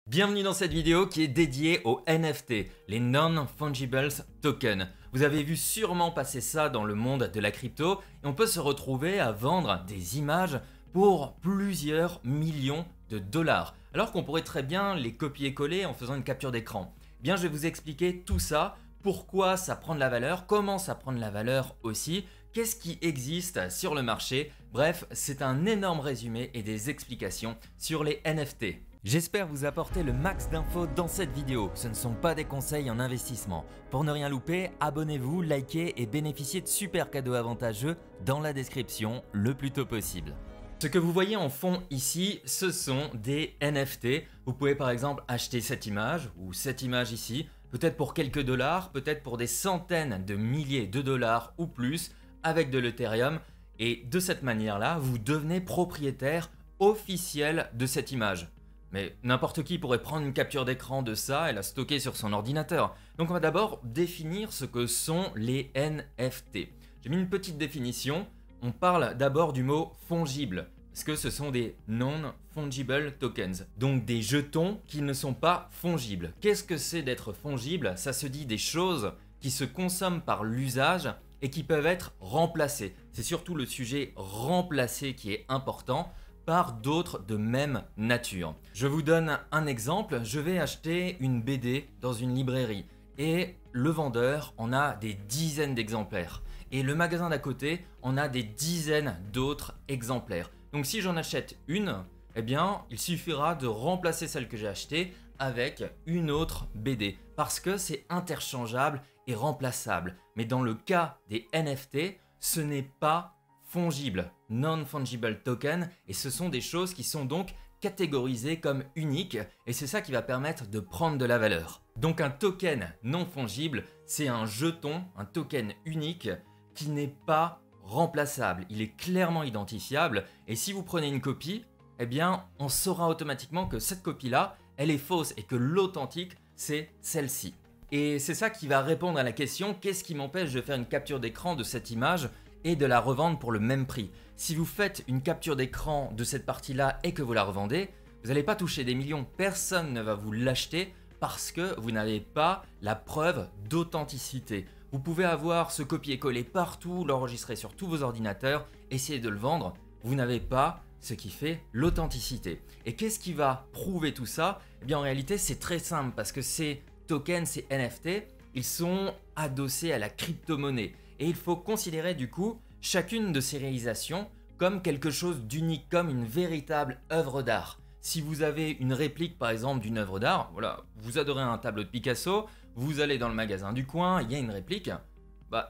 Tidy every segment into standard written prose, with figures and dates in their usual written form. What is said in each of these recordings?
Bienvenue dans cette vidéo qui est dédiée aux NFT, les Non-Fungible Tokens. Vous avez vu sûrement passer ça dans le monde de la crypto et on peut se retrouver à vendre des images pour plusieurs millions de dollars. Alors qu'on pourrait très bien les copier-coller en faisant une capture d'écran. Bien, je vais vous expliquer tout ça, pourquoi ça prend de la valeur, comment ça prend de la valeur aussi, qu'est-ce qui existe sur le marché. Bref, c'est un énorme résumé et des explications sur les NFT. J'espère vous apporter le max d'infos dans cette vidéo. Ce ne sont pas des conseils en investissement. Pour ne rien louper, abonnez-vous, likez et bénéficiez de super cadeaux avantageux dans la description le plus tôt possible. Ce que vous voyez en fond ici, ce sont des NFT. Vous pouvez par exemple acheter cette image ou cette image ici, peut-être pour quelques dollars, peut-être pour des centaines de milliers de dollars ou plus avec de l'Ethereum. Et de cette manière-là, vous devenez propriétaire officiel de cette image. Mais n'importe qui pourrait prendre une capture d'écran de ça et la stocker sur son ordinateur. Donc on va d'abord définir ce que sont les NFT. J'ai mis une petite définition. On parle d'abord du mot fongible, parce que ce sont des non-fungible tokens, donc des jetons qui ne sont pas fongibles. Qu'est-ce que c'est d'être fongible? Ça se dit des choses qui se consomment par l'usage et qui peuvent être remplacées. C'est surtout le sujet remplacé qui est important par d'autres de même nature. Je vous donne un exemple, je vais acheter une BD dans une librairie et le vendeur en a des dizaines d'exemplaires et le magasin d'à côté en a des dizaines d'autres exemplaires. Donc si j'en achète une, eh bien il suffira de remplacer celle que j'ai achetée avec une autre BD parce que c'est interchangeable et remplaçable. Mais dans le cas des NFT, ce n'est pas fongible, non-fungible token, et ce sont des choses qui sont donc catégorisées comme uniques et c'est ça qui va permettre de prendre de la valeur. Donc un token non fongible, c'est un jeton, un token unique qui n'est pas remplaçable. Il est clairement identifiable et si vous prenez une copie, eh bien on saura automatiquement que cette copie-là, elle est fausse et que l'authentique, c'est celle-ci. Et c'est ça qui va répondre à la question, qu'est-ce qui m'empêche de faire une capture d'écran de cette image et de la revendre pour le même prix? Si vous faites une capture d'écran de cette partie-là et que vous la revendez, vous n'allez pas toucher des millions, personne ne va vous l'acheter parce que vous n'avez pas la preuve d'authenticité. Vous pouvez avoir ce copier-coller partout, l'enregistrer sur tous vos ordinateurs, essayer de le vendre, vous n'avez pas ce qui fait l'authenticité. Et qu'est-ce qui va prouver tout ça? Eh bien en réalité c'est très simple parce que ces tokens, ces NFT, ils sont adossés à la crypto-monnaie. Et il faut considérer du coup chacune de ces réalisations comme quelque chose d'unique, comme une véritable œuvre d'art. Si vous avez une réplique par exemple d'une œuvre d'art, voilà, vous adorez un tableau de Picasso, vous allez dans le magasin du coin, il y a une réplique.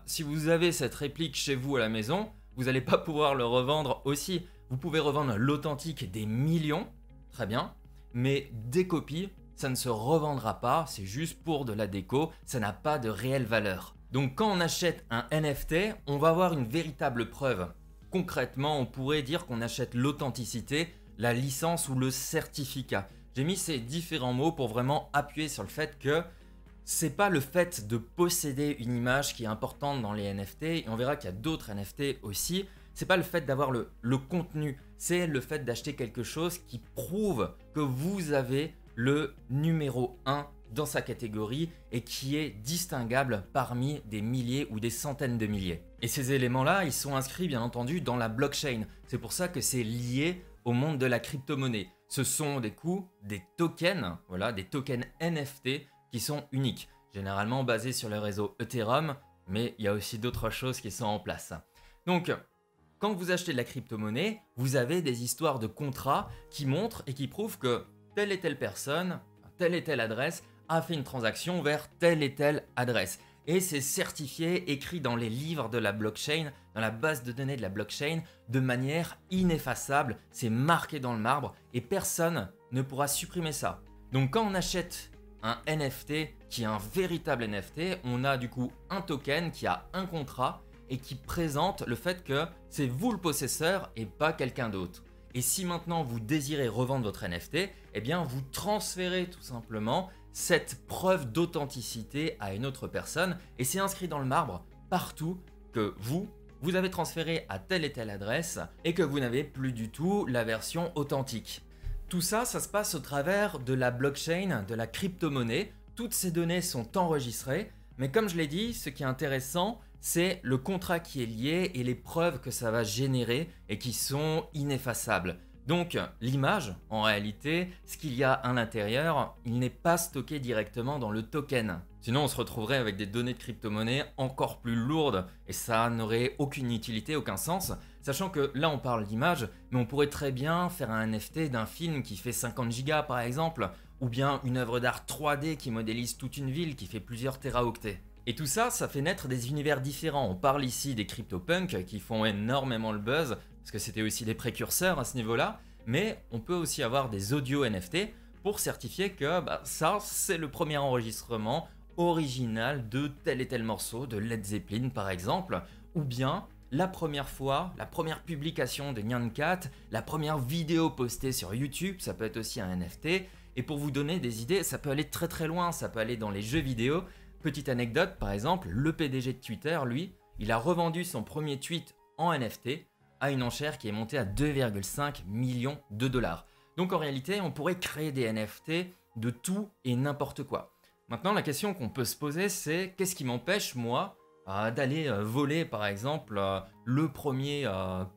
Si vous avez cette réplique chez vous à la maison, vous n'allez pas pouvoir le revendre aussi. Vous pouvez revendre l'authentique des millions, très bien, mais des copies, ça ne se revendra pas, c'est juste pour de la déco, ça n'a pas de réelle valeur. Donc quand on achète un NFT, on va avoir une véritable preuve. Concrètement, on pourrait dire qu'on achète l'authenticité, la licence ou le certificat. J'ai mis ces différents mots pour vraiment appuyer sur le fait que c'est pas le fait de posséder une image qui est importante dans les NFT, et on verra qu'il y a d'autres NFT aussi. C'est pas le fait d'avoir le contenu, c'est le fait d'acheter quelque chose qui prouve que vous avez le numéro 1 dans sa catégorie et qui est distinguable parmi des milliers ou des centaines de milliers. Et ces éléments-là, ils sont inscrits bien entendu dans la blockchain. C'est pour ça que c'est lié au monde de la crypto-monnaie. Ce sont des tokens, voilà, des tokens NFT qui sont uniques, généralement basés sur le réseau Ethereum, mais il y a aussi d'autres choses qui sont en place. Donc, quand vous achetez de la crypto-monnaie, vous avez des histoires de contrats qui montrent et qui prouvent que telle et telle personne, telle et telle adresse a fait une transaction vers telle et telle adresse. Et c'est certifié, écrit dans les livres de la blockchain, dans la base de données de la blockchain, de manière ineffaçable. C'est marqué dans le marbre et personne ne pourra supprimer ça. Donc quand on achète un NFT qui est un véritable NFT, on a du coup un token qui a un contrat et qui présente le fait que c'est vous le possesseur et pas quelqu'un d'autre. Et si maintenant vous désirez revendre votre NFT, eh bien vous transférez tout simplement cette preuve d'authenticité à une autre personne et c'est inscrit dans le marbre partout que vous avez transféré à telle et telle adresse et que vous n'avez plus du tout la version authentique. Tout ça, ça se passe au travers de la blockchain, de la crypto-monnaie. Toutes ces données sont enregistrées, mais comme je l'ai dit, ce qui est intéressant, c'est le contrat qui est lié et les preuves que ça va générer et qui sont ineffaçables. Donc l'image, en réalité, ce qu'il y a à l'intérieur, il n'est pas stocké directement dans le token. Sinon on se retrouverait avec des données de crypto-monnaie encore plus lourdes et ça n'aurait aucune utilité, aucun sens. Sachant que là on parle d'image, mais on pourrait très bien faire un NFT d'un film qui fait 50 gigas par exemple, ou bien une œuvre d'art 3D qui modélise toute une ville qui fait plusieurs téraoctets. Et tout ça, ça fait naître des univers différents. On parle ici des CryptoPunks qui font énormément le buzz, parce que c'était aussi des précurseurs à ce niveau-là, mais on peut aussi avoir des audio NFT pour certifier que ça, c'est le premier enregistrement original de tel et tel morceau, de Led Zeppelin par exemple, ou bien la première fois, la première publication de Nyan Cat, la première vidéo postée sur YouTube, ça peut être aussi un NFT, et pour vous donner des idées, ça peut aller très très loin, ça peut aller dans les jeux vidéo. Petite anecdote, par exemple, le PDG de Twitter, lui, il a revendu son premier tweet en NFT à une enchère qui est montée à 2,5 millions de dollars. Donc en réalité, on pourrait créer des NFT de tout et n'importe quoi. Maintenant, la question qu'on peut se poser, c'est qu'est-ce qui m'empêche, moi, d'aller voler, par exemple, le premier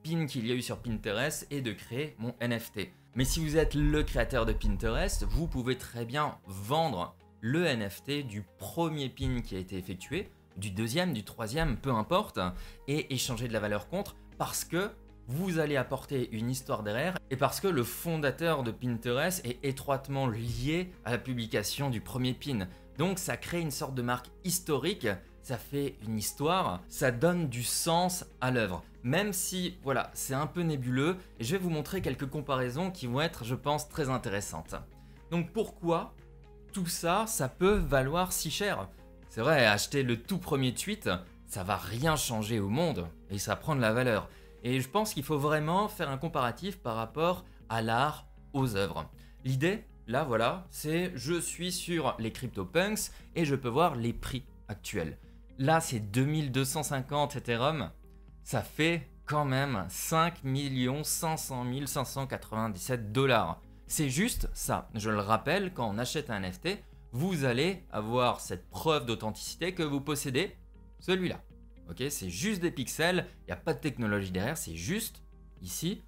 pin qu'il y a eu sur Pinterest et de créer mon NFT. Mais si vous êtes le créateur de Pinterest, vous pouvez très bien vendre le NFT du premier pin qui a été effectué, du deuxième, du troisième, peu importe, et échanger de la valeur contre parce que vous allez apporter une histoire derrière et parce que le fondateur de Pinterest est étroitement lié à la publication du premier pin. Donc ça crée une sorte de marque historique, ça fait une histoire, ça donne du sens à l'œuvre. Même si, voilà, c'est un peu nébuleux, et je vais vous montrer quelques comparaisons qui vont être, je pense, très intéressantes. Donc pourquoi tout ça, ça peut valoir si cher? C'est vrai, acheter le tout premier tweet, ça va rien changer au monde, et ça prend de la valeur. Et je pense qu'il faut vraiment faire un comparatif par rapport à l'art, aux œuvres. L'idée, là voilà, c'est je suis sur les CryptoPunks et je peux voir les prix actuels. Là, c'est 2250 Ethereum, ça fait quand même 5 500 597 dollars. C'est juste ça. Je le rappelle, quand on achète un NFT, vous allez avoir cette preuve d'authenticité que vous possédez celui-là. Ok, c'est juste des pixels, il n'y a pas de technologie derrière, c'est juste, ici,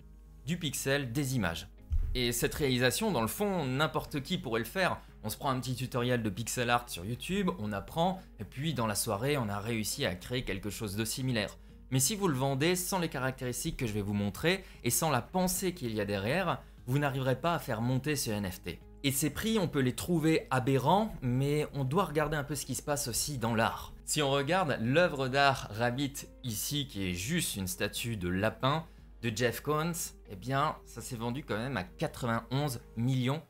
du pixel, des images. Et cette réalisation, dans le fond, n'importe qui pourrait le faire. On se prend un petit tutoriel de pixel art sur YouTube, on apprend, et puis dans la soirée, on a réussi à créer quelque chose de similaire. Mais si vous le vendez sans les caractéristiques que je vais vous montrer, et sans la pensée qu'il y a derrière, vous n'arriverez pas à faire monter ce NFT. Et ces prix, on peut les trouver aberrants, mais on doit regarder un peu ce qui se passe aussi dans l'art. Si on regarde l'œuvre d'art Rabbit ici, qui est juste une statue de lapin de Jeff Koons, eh bien ça s'est vendu quand même à 91 millions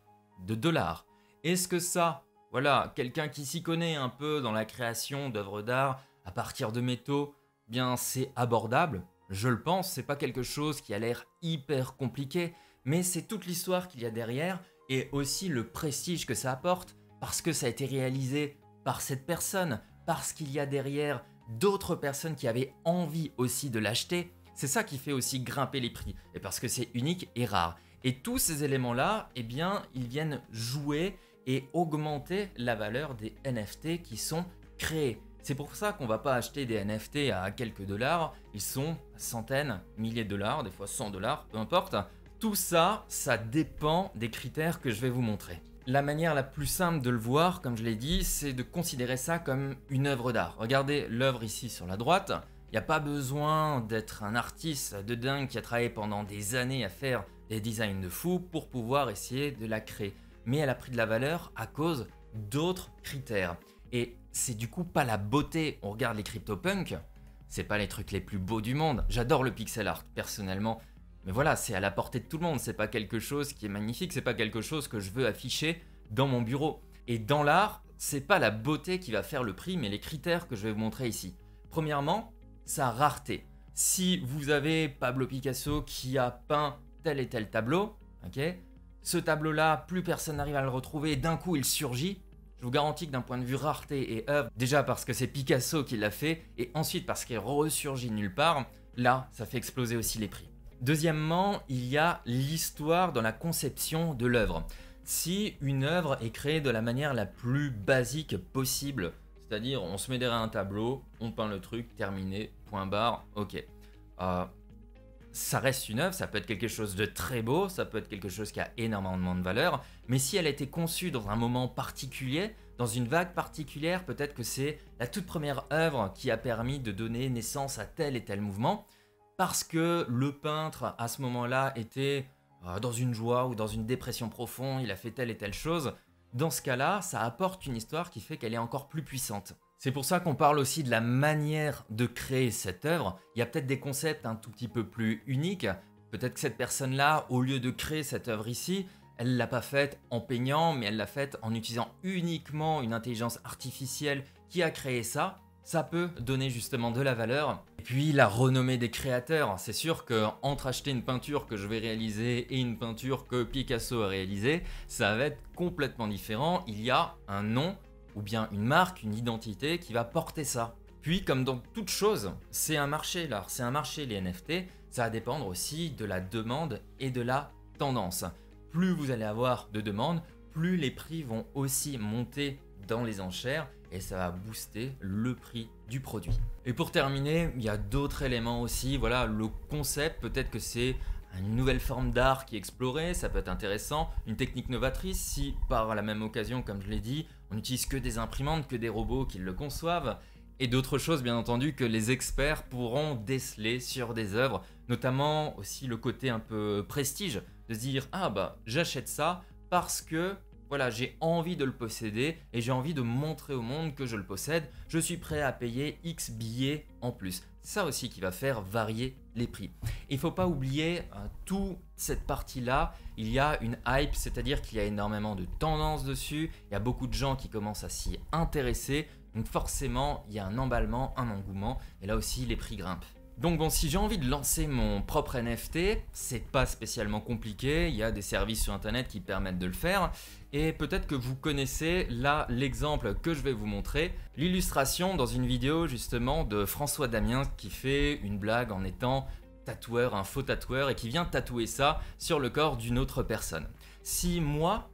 de dollars. Est-ce que ça, voilà, quelqu'un qui s'y connaît un peu dans la création d'œuvres d'art à partir de métaux, eh bien c'est abordable? Je le pense, c'est pas quelque chose qui a l'air hyper compliqué, mais c'est toute l'histoire qu'il y a derrière et aussi le prestige que ça apporte parce que ça a été réalisé par cette personne, parce qu'il y a derrière d'autres personnes qui avaient envie aussi de l'acheter. C'est ça qui fait aussi grimper les prix et parce que c'est unique et rare. Et tous ces éléments-là, eh bien, ils viennent jouer et augmenter la valeur des NFT qui sont créés. C'est pour ça qu'on ne va pas acheter des NFT à quelques dollars, ils sont à centaines, milliers de dollars, des fois 100 dollars, peu importe. Tout ça, ça dépend des critères que je vais vous montrer. La manière la plus simple de le voir, comme je l'ai dit, c'est de considérer ça comme une œuvre d'art. Regardez l'œuvre ici sur la droite, il n'y a pas besoin d'être un artiste de dingue qui a travaillé pendant des années à faire des designs de fou pour pouvoir essayer de la créer. Mais elle a pris de la valeur à cause d'autres critères. Et c'est du coup pas la beauté. On regarde les CryptoPunks, c'est pas les trucs les plus beaux du monde. J'adore le pixel art personnellement. Mais voilà, c'est à la portée de tout le monde, c'est pas quelque chose qui est magnifique, c'est pas quelque chose que je veux afficher dans mon bureau. Et dans l'art, c'est pas la beauté qui va faire le prix, mais les critères que je vais vous montrer ici. Premièrement, sa rareté. Si vous avez Pablo Picasso qui a peint tel et tel tableau, ok, ce tableau-là, plus personne n'arrive à le retrouver, d'un coup il surgit. Je vous garantis que d'un point de vue rareté et œuvre, déjà parce que c'est Picasso qui l'a fait, et ensuite parce qu'il ressurgit nulle part, là, ça fait exploser aussi les prix. Deuxièmement, il y a l'histoire dans la conception de l'œuvre. Si une œuvre est créée de la manière la plus basique possible, c'est-à-dire on se met derrière un tableau, on peint le truc, terminé, point barre, ok. Euh, Ça reste une œuvre, ça peut être quelque chose de très beau, ça peut être quelque chose qui a énormément de valeur, mais si elle a été conçue dans un moment particulier, dans une vague particulière, peut-être que c'est la toute première œuvre qui a permis de donner naissance à tel et tel mouvement, parce que le peintre à ce moment-là était dans une joie ou dans une dépression profonde, il a fait telle et telle chose. Dans ce cas-là, ça apporte une histoire qui fait qu'elle est encore plus puissante. C'est pour ça qu'on parle aussi de la manière de créer cette œuvre. Il y a peut-être des concepts un tout petit peu plus uniques. Peut-être que cette personne-là, au lieu de créer cette œuvre ici, elle ne l'a pas faite en peignant, mais elle l'a faite en utilisant uniquement une intelligence artificielle qui a créé ça. Ça peut donner justement de la valeur. Et puis la renommée des créateurs. C'est sûr qu'entre acheter une peinture que je vais réaliser et une peinture que Picasso a réalisée, ça va être complètement différent. Il y a un nom ou bien une marque, une identité qui va porter ça. Puis comme dans toute chose, c'est un marché l'art, c'est un marché les NFT. Ça va dépendre aussi de la demande et de la tendance. Plus vous allez avoir de demandes, plus les prix vont aussi monter dans les enchères et ça va booster le prix du produit. Et pour terminer, il y a d'autres éléments aussi. Voilà, le concept, peut-être que c'est une nouvelle forme d'art qui est explorée, ça peut être intéressant, une technique novatrice si par la même occasion, comme je l'ai dit, on n'utilise que des imprimantes, que des robots qui le conçoivent, et d'autres choses bien entendu que les experts pourront déceler sur des œuvres, notamment aussi le côté un peu prestige, de se dire ah bah j'achète ça parce que voilà, j'ai envie de le posséder et j'ai envie de montrer au monde que je le possède. Je suis prêt à payer X billets en plus. C'est ça aussi qui va faire varier les prix. Il ne faut pas oublier toute cette partie-là. Il y a une hype, c'est-à-dire qu'il y a énormément de tendances dessus. Il y a beaucoup de gens qui commencent à s'y intéresser. Donc forcément, il y a un emballement, un engouement. Et là aussi, les prix grimpent. Donc bon, si j'ai envie de lancer mon propre NFT, c'est pas spécialement compliqué, il y a des services sur internet qui permettent de le faire, et peut-être que vous connaissez là l'exemple que je vais vous montrer, l'illustration dans une vidéo justement de François Damiens qui fait une blague en étant tatoueur, un faux tatoueur, et qui vient tatouer ça sur le corps d'une autre personne. Si moi,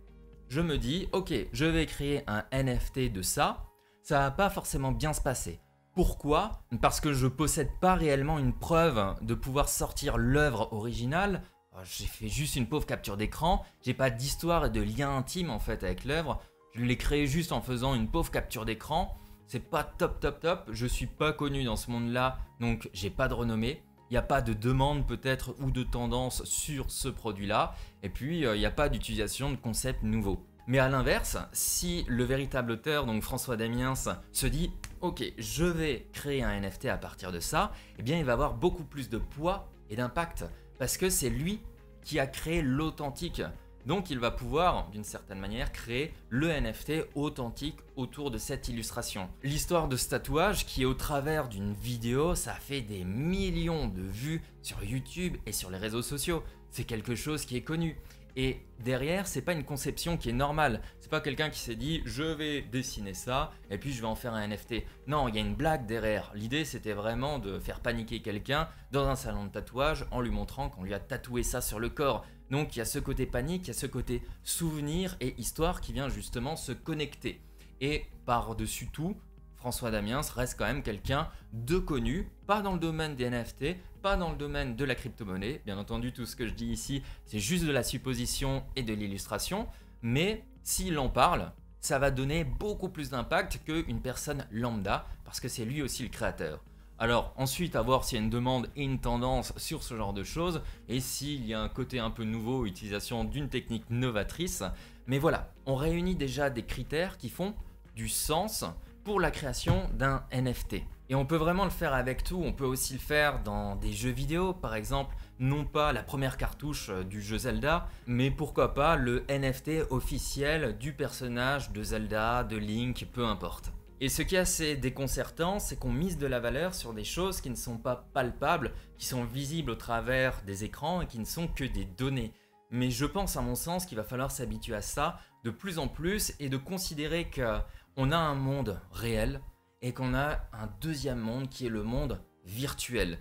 je me dis, ok, je vais créer un NFT de ça, ça va pas forcément bien se passer. Pourquoi? Parce que je possède pas réellement une preuve de pouvoir sortir l'œuvre originale. J'ai fait juste une pauvre capture d'écran, j'ai pas d'histoire et de lien intime en fait avec l'œuvre. Je l'ai créé juste en faisant une pauvre capture d'écran. C'est pas top, je suis pas connu dans ce monde-là, donc j'ai pas de renommée. Il n'y a pas de demande peut-être ou de tendance sur ce produit-là. Et puis il n'y a pas d'utilisation de concepts nouveaux. Mais à l'inverse, si le véritable auteur, donc François Damiens, se dit « Ok, je vais créer un NFT à partir de ça », eh bien il va avoir beaucoup plus de poids et d'impact parce que c'est lui qui a créé l'authentique. Donc il va pouvoir, d'une certaine manière, créer le NFT authentique autour de cette illustration. L'histoire de ce tatouage qui est au travers d'une vidéo, ça fait des millions de vues sur YouTube et sur les réseaux sociaux. C'est quelque chose qui est connu. Et derrière, c'est pas une conception qui est normale. C'est pas quelqu'un qui s'est dit je vais dessiner ça et puis je vais en faire un NFT. Non, il y a une blague derrière. L'idée c'était vraiment de faire paniquer quelqu'un dans un salon de tatouage en lui montrant qu'on lui a tatoué ça sur le corps. Donc il y a ce côté panique, il y a ce côté souvenir et histoire qui vient justement se connecter. Et par-dessus tout, François Damiens reste quand même quelqu'un de connu, pas dans le domaine des NFT, pas dans le domaine de la crypto-monnaie. Bien entendu, tout ce que je dis ici, c'est juste de la supposition et de l'illustration, mais s'il en parle, ça va donner beaucoup plus d'impact qu'une personne lambda, parce que c'est lui aussi le créateur. Alors ensuite, à voir s'il y a une demande et une tendance sur ce genre de choses, et s'il y a un côté un peu nouveau, utilisation d'une technique novatrice. Mais voilà, on réunit déjà des critères qui font du sens pour la création d'un NFT. Et on peut vraiment le faire avec tout, on peut aussi le faire dans des jeux vidéo, par exemple, non pas la première cartouche du jeu Zelda, mais pourquoi pas le NFT officiel du personnage de Zelda, de Link, peu importe. Et ce qui est assez déconcertant, c'est qu'on mise de la valeur sur des choses qui ne sont pas palpables, qui sont visibles au travers des écrans et qui ne sont que des données. Mais je pense à mon sens qu'il va falloir s'habituer à ça de plus en plus et de considérer qu'on a un monde réel et qu'on a un deuxième monde qui est le monde virtuel.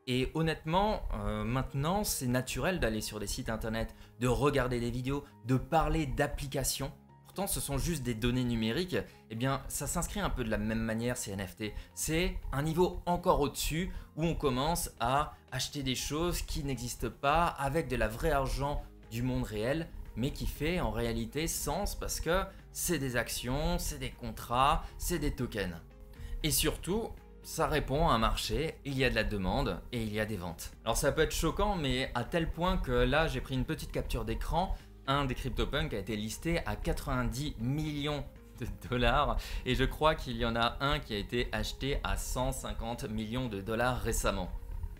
Et honnêtement, maintenant, c'est naturel d'aller sur des sites internet, de regarder des vidéos, de parler d'applications. Pourtant, ce sont juste des données numériques. Eh bien, ça s'inscrit un peu de la même manière, ces NFT. C'est un niveau encore au-dessus où on commence à acheter des choses qui n'existent pas avec de la vraie argent du monde réel, mais qui fait en réalité sens parce que c'est des actions, c'est des contrats, c'est des tokens. Et surtout, ça répond à un marché, il y a de la demande et il y a des ventes. Alors ça peut être choquant, mais à tel point que là j'ai pris une petite capture d'écran, un des CryptoPunks a été listé à 90 millions de dollars et je crois qu'il y en a un qui a été acheté à 150 millions de dollars récemment.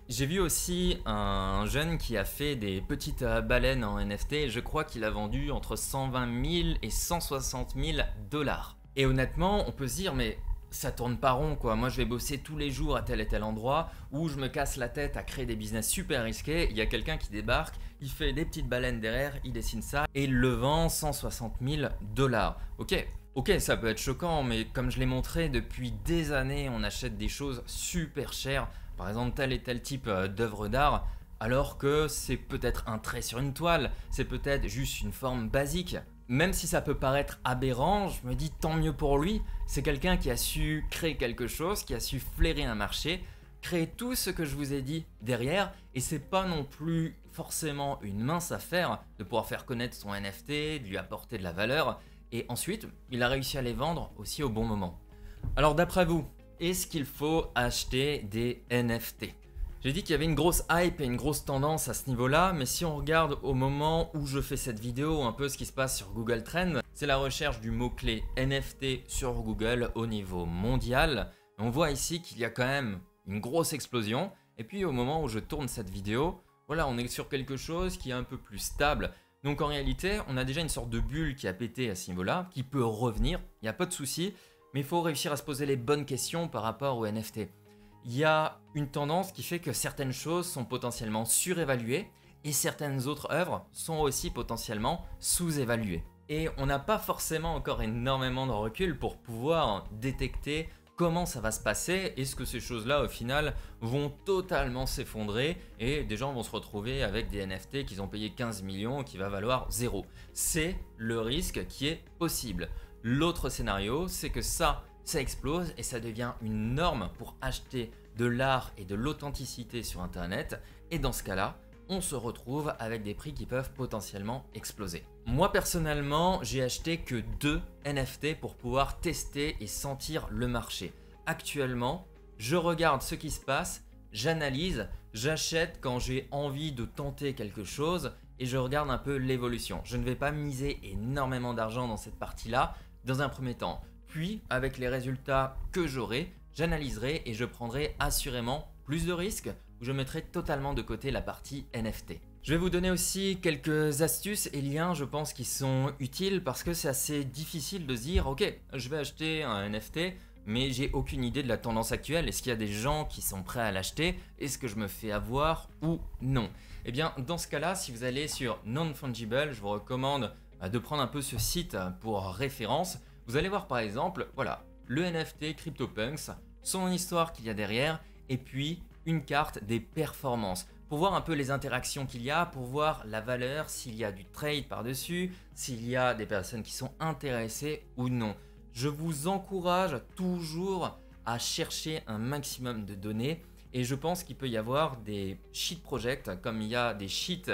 J'ai vu aussi un jeune qui a fait des petites baleines en NFT et je crois qu'il a vendu entre 120 000 et 160 000 dollars. Et honnêtement, on peut se dire mais ça tourne pas rond quoi, moi je vais bosser tous les jours à tel et tel endroit où je me casse la tête à créer des business super risqués, il y a quelqu'un qui débarque, il fait des petites baleines derrière, il dessine ça et il le vend 160 000 dollars. Ok, ça peut être choquant, mais comme je l'ai montré, depuis des années, on achète des choses super chères, par exemple tel et tel type d'œuvre d'art, alors que c'est peut-être un trait sur une toile, c'est peut-être juste une forme basique. Même si ça peut paraître aberrant, je me dis tant mieux pour lui, c'est quelqu'un qui a su créer quelque chose, qui a su flairer un marché, créer tout ce que je vous ai dit derrière, et c'est pas non plus forcément une mince affaire de pouvoir faire connaître son NFT, de lui apporter de la valeur, et ensuite, il a réussi à les vendre aussi au bon moment. Alors d'après vous, est-ce qu'il faut acheter des NFT ? J'ai dit qu'il y avait une grosse hype et une grosse tendance à ce niveau-là, mais si on regarde au moment où je fais cette vidéo, un peu ce qui se passe sur Google Trends, c'est la recherche du mot-clé NFT sur Google au niveau mondial. On voit ici qu'il y a quand même une grosse explosion, et puis au moment où je tourne cette vidéo, voilà, on est sur quelque chose qui est un peu plus stable. Donc en réalité, on a déjà une sorte de bulle qui a pété à ce niveau-là, qui peut revenir, il n'y a pas de souci, mais il faut réussir à se poser les bonnes questions par rapport aux NFT. Il y a une tendance qui fait que certaines choses sont potentiellement surévaluées et certaines autres œuvres sont aussi potentiellement sous-évaluées. Et on n'a pas forcément encore énormément de recul pour pouvoir détecter comment ça va se passer. Est-ce que ces choses-là au final vont totalement s'effondrer et des gens vont se retrouver avec des NFT qu'ils ont payé 15 millions qui va valoir 0. C'est le risque qui est possible. L'autre scénario, c'est que ça explose et ça devient une norme pour acheter de l'art et de l'authenticité sur internet, et dans ce cas-là, on se retrouve avec des prix qui peuvent potentiellement exploser. Moi personnellement, j'ai acheté que 2 NFT pour pouvoir tester et sentir le marché. Actuellement, je regarde ce qui se passe, j'analyse, j'achète quand j'ai envie de tenter quelque chose et je regarde un peu l'évolution. Je ne vais pas miser énormément d'argent dans cette partie-là dans un premier temps. Puis, avec les résultats que j'aurai, j'analyserai et je prendrai assurément plus de risques ou je mettrai totalement de côté la partie NFT. Je vais vous donner aussi quelques astuces et liens, je pense, qui sont utiles parce que c'est assez difficile de se dire ok, je vais acheter un NFT, mais j'ai aucune idée de la tendance actuelle. Est-ce qu'il y a des gens qui sont prêts à l'acheter? Est-ce que je me fais avoir ou non? Eh bien, dans ce cas-là, si vous allez sur Non-Fungible, je vous recommande de prendre un peu ce site pour référence. Vous allez voir par exemple, voilà, le NFT CryptoPunks, son histoire qu'il y a derrière, et puis une carte des performances. Pour voir un peu les interactions qu'il y a, pour voir la valeur, s'il y a du trade par-dessus, s'il y a des personnes qui sont intéressées ou non. Je vous encourage toujours à chercher un maximum de données et je pense qu'il peut y avoir des shit projects comme il y a des shit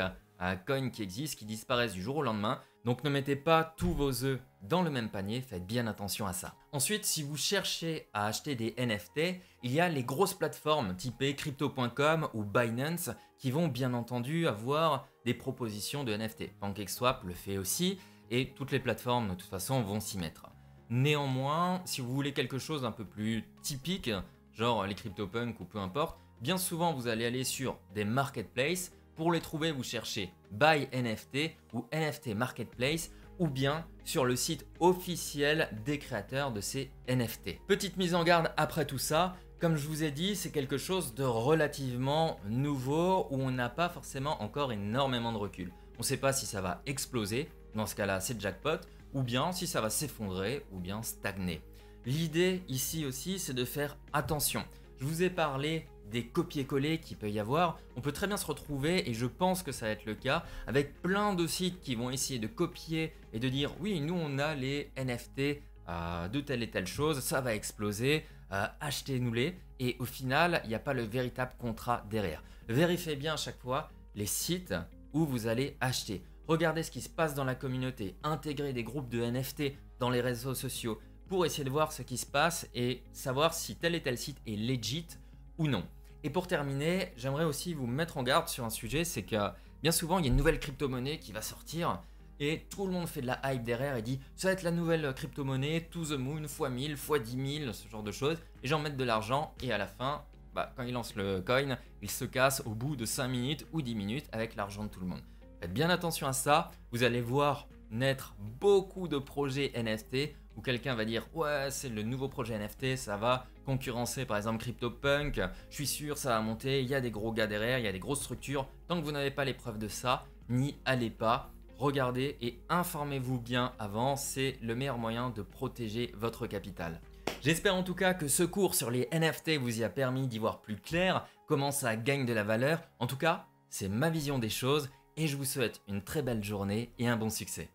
coins qui existent, qui disparaissent du jour au lendemain. Donc ne mettez pas tous vos œufs dans le même panier, faites bien attention à ça. Ensuite, si vous cherchez à acheter des NFT, il y a les grosses plateformes typées crypto.com ou Binance qui vont bien entendu avoir des propositions de NFT. PancakeSwap le fait aussi et toutes les plateformes de toute façon vont s'y mettre. Néanmoins, si vous voulez quelque chose d'un peu plus typique, genre les CryptoPunks ou peu importe, bien souvent vous allez aller sur des marketplaces. Pour les trouver, vous cherchez Buy NFT ou NFT Marketplace ou bien sur le site officiel des créateurs de ces NFT. Petite mise en garde après tout ça, comme je vous ai dit, c'est quelque chose de relativement nouveau où on n'a pas forcément encore énormément de recul. On ne sait pas si ça va exploser, dans ce cas-là c'est jackpot, ou bien si ça va s'effondrer ou bien stagner. L'idée ici aussi c'est de faire attention. Je vous ai parlé des copier-coller qu'il peut y avoir, on peut très bien se retrouver, et je pense que ça va être le cas, avec plein de sites qui vont essayer de copier et de dire oui, nous on a les NFT de telle et telle chose, ça va exploser, achetez-nous-les, et au final, il n'y a pas le véritable contrat derrière. Vérifiez bien à chaque fois les sites où vous allez acheter. Regardez ce qui se passe dans la communauté, intégrez des groupes de NFT dans les réseaux sociaux pour essayer de voir ce qui se passe et savoir si tel et tel site est legit ou non. Et pour terminer, j'aimerais aussi vous mettre en garde sur un sujet, c'est que bien souvent il y a une nouvelle crypto-monnaie qui va sortir et tout le monde fait de la hype derrière et dit ça va être la nouvelle crypto-monnaie, to the moon, x 1000, x 10 000, ce genre de choses. Les gens mettent de l'argent et à la fin, quand ils lancent le coin, il se casse au bout de 5 minutes ou 10 minutes avec l'argent de tout le monde. Faites bien attention à ça, vous allez voir naître beaucoup de projets NFT où quelqu'un va dire ouais c'est le nouveau projet NFT, ça va concurrencer par exemple CryptoPunk, je suis sûr ça va monter, il y a des gros gars derrière, il y a des grosses structures, tant que vous n'avez pas les preuves de ça, n'y allez pas, regardez et informez-vous bien avant, c'est le meilleur moyen de protéger votre capital. J'espère en tout cas que ce cours sur les NFT vous y a permis d'y voir plus clair, comment ça gagne de la valeur, en tout cas c'est ma vision des choses et je vous souhaite une très belle journée et un bon succès.